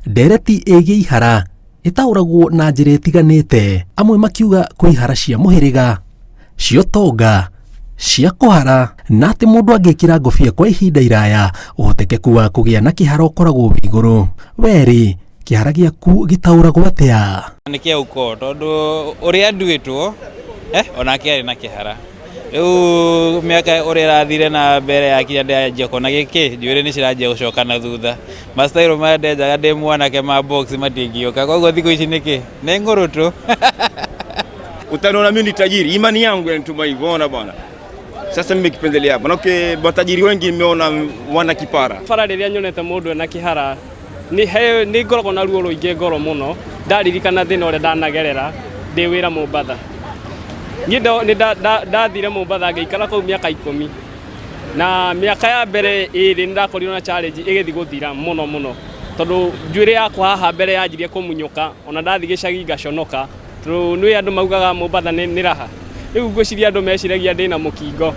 Ndereti ĩgiĩ ihara ĩtaũragwo na njĩra ĩtiganĩte, amwe makiuga kwĩ ihara cia mũhĩrĩga, cia ũtonga, cia kũhara, na atĩ mũndũ angĩkĩra ngũbia kwa ihinda iraya ũhotekeku wa kũgĩa na kĩhara ũkoragwo wĩ igũrũ. Weri, kĩhara gĩaku gĩtaũragwo atĩa? Nĩ kĩa uko tondũ ũrĩa nduĩtwo onake arĩ na kĩhara. Rĩu mĩaka ũrĩa ĩrathire na mbere yakinya ndĩanjia kuona gĩkĩ njuĩrĩ nĩ ciranjia gũcoka na thutha. Mastairo marĩa ndenjaga ndĩ mwanake ma box matingĩũka, koguo thikũ ici nĩkĩ nĩ ngũrũtũ. Utaniona mimi ni tajiri, imani yangu yanituma hivyo, ona bwana. Sasa mimi kipendelea hapa. Manake matajiri wengi nimeona wana kipara. Bara rĩrĩa nyonete mũndũ ena kĩhara nĩ ngoragwo na ruo rũingĩ ngoro mũno, ndaririkana thĩna ũrĩa ndanagerera ndĩ wĩra Mombatha. Ndathire Mombatha ngĩikara kũu mĩaka 10, na mĩaka ya mbere ĩrĩ nĩndakorirwo na challenge ĩgĩthiĩ gũthira mũno tondũ njuĩrĩ yakwa haha mbere yanjirie kũmunyũka, ona ndathi gĩcagi ngaconoka tondũ nĩ andũ maugaga Mombatha nĩ raha. Rĩu ngwĩciria andũ meciragia ndĩna mũkingo,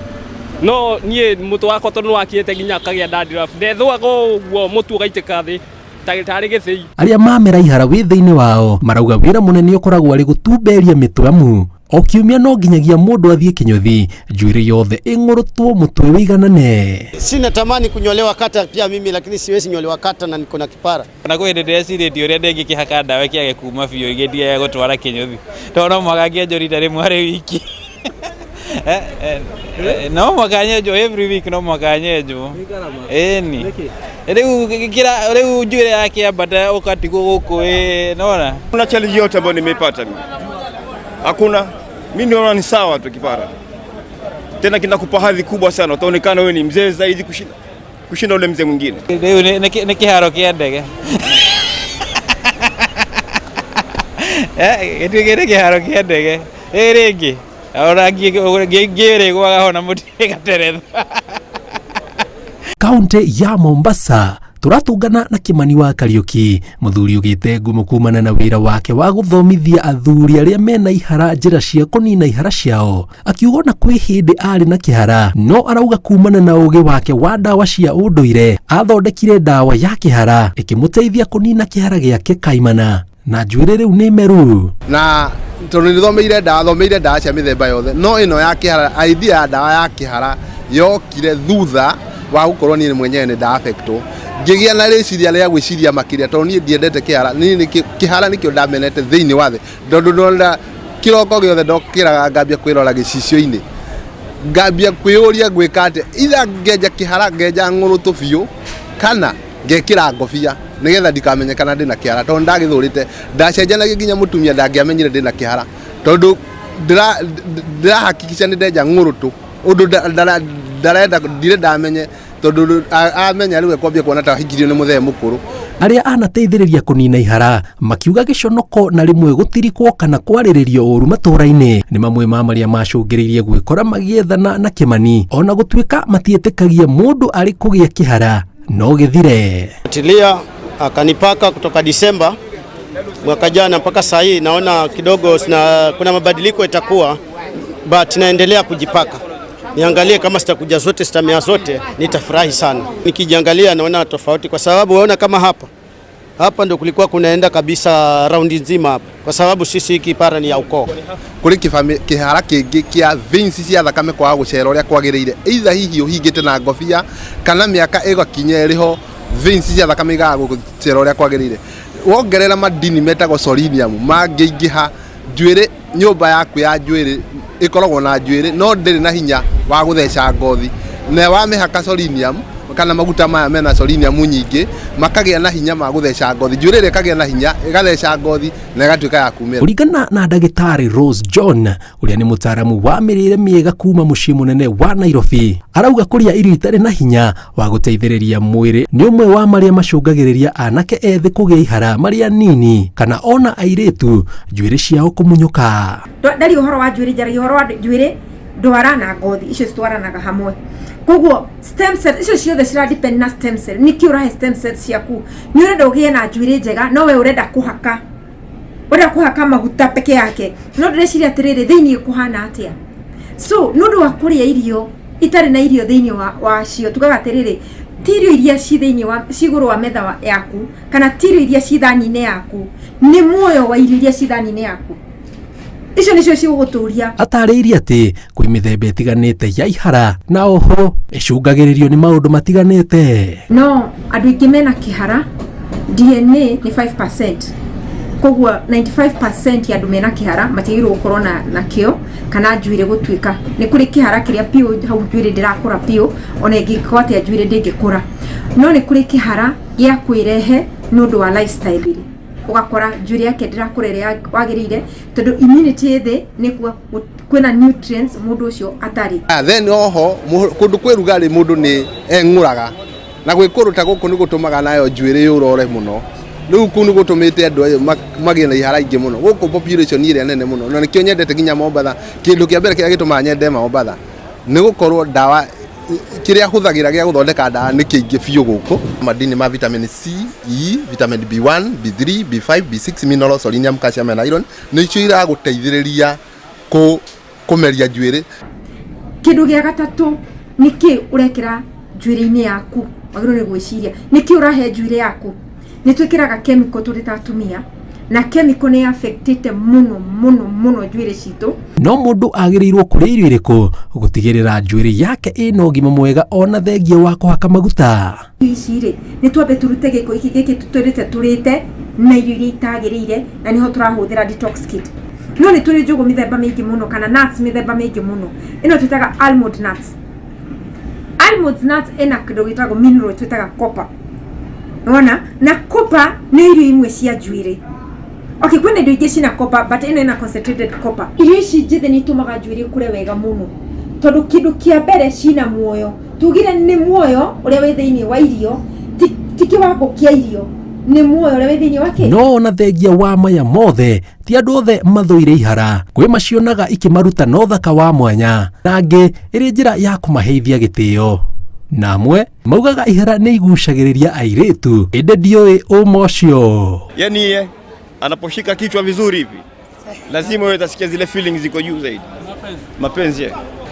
no niĩ mũtwe wakwa tondũ nĩwakĩte nginya akagĩa dandruff, ndethũaga ũguo mũtu ũgaitĩka thĩ tarĩ gĩthĩi. Arĩa mamera ihara wĩ thĩinĩ wao marauga wĩra mũnene ũkoragwo arĩ gũtumberia mĩtwamu. O kiumia no nginyagia mũndũ athiĩ kĩnyũthi, njuĩrĩ yothe ĩng'ũrũtwo mũtwe wĩiganane. Sina tamani kunyolewa kata pia mimi, lakini siwezi nyolewa kata na niko na kipara. Na kwĩ ndĩrecirĩtie ũrĩa ndĩngĩkĩhaka ndawa kĩage kuma biũ igĩthiaga gũtwara kĩnyũthi, tondũ no mũhaka ngĩenjwo rita rĩmwe harĩ wiki. No mũhaka nyenjwo every week, no mũhaka nyenjwo. Ĩni rĩu njuĩrĩ yakĩambata ũkatigwo gũkũ, naona kuna challenge yote ambayo nimeipata mimi. Hakuna, mimi naona ni sawa tu kipara. Tena kinakupa hadhi kubwa sana, utaonekana wewe ni mzee zaidi kushinda ule mzee mwingine. Leo ni kiharo kia ndege. Kitu kiharo kia ndege. Rĩngĩ ora ngĩrĩ gwagahona mũtĩ gateretha. Kaunti ya Mombasa turatungana na Kimani wa Kariuki, muthuri ugite ngumo kumana na wira wake wa guthomithia athuri aria mena ihara njira cia kunina ihara ciao. Akiuga na kwi hindi ari na kihara, no arauga kumana na ugi wake wa ndawa cia unduire athondekire ndawa ya kihara ikimuteithia kunina kihara giake kaimana, na njuĩrĩ rĩu nĩ meru. Na tondu nithomeire ndawa cia mithemba yothe, no ino ya kihara, idea ya ndawa ya kihara yokire thutha wa gukorwo ni mwenyewe ni ndaafectwo, ngĩgĩa na rĩciria rĩa gwĩciria makĩria tondũ niĩ ndiendete kĩhara. Kĩhara nĩkĩo ndamenete thĩinĩ wa thĩ, tondũ ndona kĩroko gĩothe ndokĩraga ngambia kwĩrora gĩcicio-inĩ, ngambia kwĩyũria gwĩka atĩa, either ngenja kĩhara ngenja ng'ũrũtũ biũ kana ngekĩra ngobia nĩgetha ndikamenyekana ndĩna kĩhara, tondũ ndagĩthũrĩte ndacenjanagia nginya mũtumia ndangĩamenyire ndĩna kĩhara, tondũ ndĩrahakikisha nĩ ndenja ng'ũrũtũ ũndũ ndirenda amenye, tondu amenya rĩu ekwambia kuona ta hikirio nĩ mũthee mũkũrũ. Arĩa anateithĩrĩria kunina ihara makiuga gĩconoko na rĩmwe gũtirikwo kana kwarĩrĩrio ũru matũra-inĩ nĩ mamwe ma marĩa macũngĩrĩirie gwĩkora magĩethana na Kimani, ona gũtuĩka matiĩtĩkagia mũndũ arĩ kũgĩa kĩhara no gĩthire. Tilia akanipaka kutoka Disemba mwaka jana mpaka saa hii, naona kidogo kuna mabadiliko itakuwa, but naendelea kujipaka. Niangalie kama sitakuja zote, sitamea zote, nitafurahi sana. Nikijiangalia naona tofauti, kwa sababu waona kama hapa ndo kulikuwa kunaenda kabisa raundi nzima hapa, kwa sababu sisi kipara ni ya ukoo. Kuri kihara kĩngĩ kĩa veins cia thakame kwa gũcera ũrĩa kwagĩrĩire, either hihi ũhingĩte na ngobia kana mĩaka ĩgakinya ĩrĩho veins cia thakame igagũcera ũrĩa kwagĩrĩire. Wongerera madini metagwo selenium mangĩingĩha, njuĩrĩ nyũmba yaku ya njuĩrĩ ikoragwo na njuĩrĩ no ndĩrĩ na hinya wa gutheca ngothi, na wamĩhaka selenium kana maguta maya mena selenium nyingĩ makagĩa na hinya ma gutheca ngothi, njuĩrĩ ĩkagĩa na hinya ĩgatheca ngothi na ĩgatuĩka ya kumĩra. Kũringana na ndagĩtarĩ Rose John ũrĩa nĩ mũtaaramu wa mĩrĩre mĩega kuma mũciĩ mũnene wa Nairobi, arauga kũrĩa irio itarĩ na hinya wa gũteithĩrĩria mwĩrĩ nĩ ũmwe wa marĩa macũngagĩrĩria anake ethĩ kũgĩa ihara marĩa nini kana ona airĩtu njuĩrĩ ciao kũmunyũka. Ndari ũhoro wa njuĩrĩ njaragia ũhoro wa njuĩrĩ ndwara na ngothi icio citwaranaga hamwe. Koguo stem cell icio ciothe cira depend na stem cell. Niki urahe stem cell ciaku ni urenda ugie na njuĩrĩ njega, no we urenda kuhaka maguta peke yake, no ndĩreciria atĩrĩrĩ thĩinĩ kuhana atĩa. So nũndũ wa kũrĩa irio itarĩ na irio thĩinĩ wa cio tugaga atĩrĩrĩ tirio iria ci thiini wa ciguru wa metha yaku kana tirio iria ci thani-inĩ yaku nĩ muoyo wa irio iria ci thani-inĩ yaku icio nicio ciguguturia. Atarĩirie atĩ kwĩ mĩthemba ĩtiganĩte ya ihara na oho ĩcũngagĩrĩrio nĩ maũndũ matiganĩte. No andũ aingĩ mena kĩhara DNA nĩ 5%. Koguo 95% ya andũ mena kĩhara matigĩrĩirwo gũkorwo na kĩo kana njuĩrĩ gũtuĩka nĩ kũrĩ kĩhara kĩrĩa piũ hau njuĩrĩ ndĩrakũra piũ ona ĩngĩkorwo atĩa njuĩrĩ ndĩngĩkũra, no nĩ kũrĩ kĩhara gĩa kwĩrehe nĩ ũndũ wa lifestyle ugakora njuĩrĩ yake ndĩrakũra ĩrĩa wagĩrĩire tondũ immunity thĩ nĩkuo kwĩna nutrients mũndũ ũcio atarĩ. Then oho kũndũ kwĩ rugarĩ mũndũ nĩ eng'ũraga na gwĩkũrũta gũkũ nĩ gũtũmaga nayo njuĩrĩ yũrore mũno. Rĩu kũu nĩ gũtũmĩte andũ ayo magĩe na ihara ingĩ mũno gũkũ population ĩrĩa nene mũno, na nĩkĩo nyendete nginya Mombatha. Kĩndũ kĩa mbere kĩrĩa gĩtũmaga nyende Mombatha nĩ gũkorwo ndawa kĩrĩa hũthagĩra gĩa gũthondeka ndawa nĩ kĩingĩ biũ gũkũ. Madini ma vitamin C, E, vitamin B1, B3, B5, B6, mineral, selenium, calcium and iron nĩcio iragũteithĩrĩria kũmeria njuĩrĩ. Kĩndũ gĩa gatatũ nĩkĩ ũrekĩra njuĩrĩ-inĩ yaku wagĩrĩirwo nĩ gwĩciria nĩkĩ ũrahe njuĩrĩ yaku. Nĩtwĩkĩraga chemical tũrĩ ta atumia na chemical nĩ affectĩte mũno njuĩrĩ citũ. No mũndũ agĩrĩirwo kũrĩa irio irĩkũ gũtigĩrĩra njuĩrĩ yake ĩna ũgima mwega ona thengia wa kũhaka maguta. Ici-rĩ nĩ twambe tũrute gĩko gĩkĩ tũrĩte na irio iria itagĩrĩire na niho tũrahũthĩra detox kit. No nĩ tũrĩ njũgũ mĩthemba mĩingĩ mũno kana nuts mĩthemba mĩingĩ mũno. Ĩno twĩtaga almond nuts. Almond nuts ĩna kĩndũ gĩtagwo mineral twĩtaga copper. Nona na copper nĩ irio imwe cia njuĩrĩ. Okay, kwĩna indo ingĩ cina copper but ĩno ĩna concentrated copper. Irio ici njĩthĩ nĩ itũmaga njuĩrĩ ĩkũre wega mũno tondũ kĩndũ kĩa mbere cina muoyo. Tugire nĩ muoyo ũrĩa wĩ thĩinĩ wa irio ti kĩwango kĩa irio, nĩ muoyo ũrĩa wĩ thĩinĩ wa kĩ. No ona thengia wa maya mothe ti andũ othe mathũire ihara. Kwĩ macionaga ikĩmaruta na ũthaka wa mwanya na angĩ ĩrĩ njĩra ya kũmaheithia gĩtĩo. Na amwe maugaga ihara nĩ igucagĩrĩria airĩtu ĩndĩ ndiũĩ ũma ũcio. Yani anaposhika kichwa vizuri hivi lazima wewe utasikia zile feelings ziko juu zaidi. Mapenzi.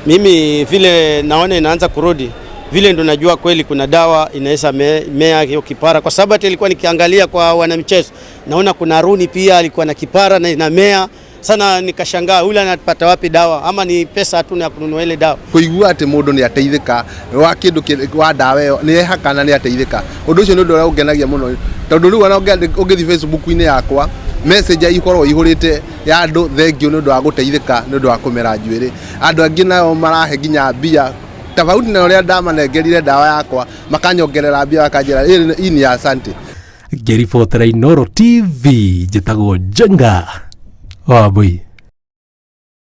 Mimi vile naona inaanza kurudi vile ndo najua kweli kuna dawa inaweza mea hiyo kipara, kwa sababu hata ilikuwa nikiangalia kwa wanamichezo naona kuna Runi pia alikuwa na kipara na inamea sana, nikashangaa yule anapata wapi dawa ama ni pesa hatuna ya kununua ile dawa. Kuigua atĩ mũndũ nĩ ateithĩka wa kĩndũ wa dawa ĩyo nĩ ehaka na nĩ ateithĩka, ũndũ ũcio nĩ ũndũ ũrĩa ũngenagia mũno tondũ rĩu ona ũngĩthiĩ Facebook-inĩ yakwa message ikorwo ihũrĩte ya andũ thengio nĩ ũndũ wa gũteithĩka nĩ ũndũ wa kũmera njuĩrĩ. Andũ angĩ nao marahe nginya mbia tofauti na ũrĩa ndamanengerire dawa yakwa makanyongerera mbia makanjĩra hii ni asante. Ngĩribotera Inooro TV njĩtagwo Njenga Wambui.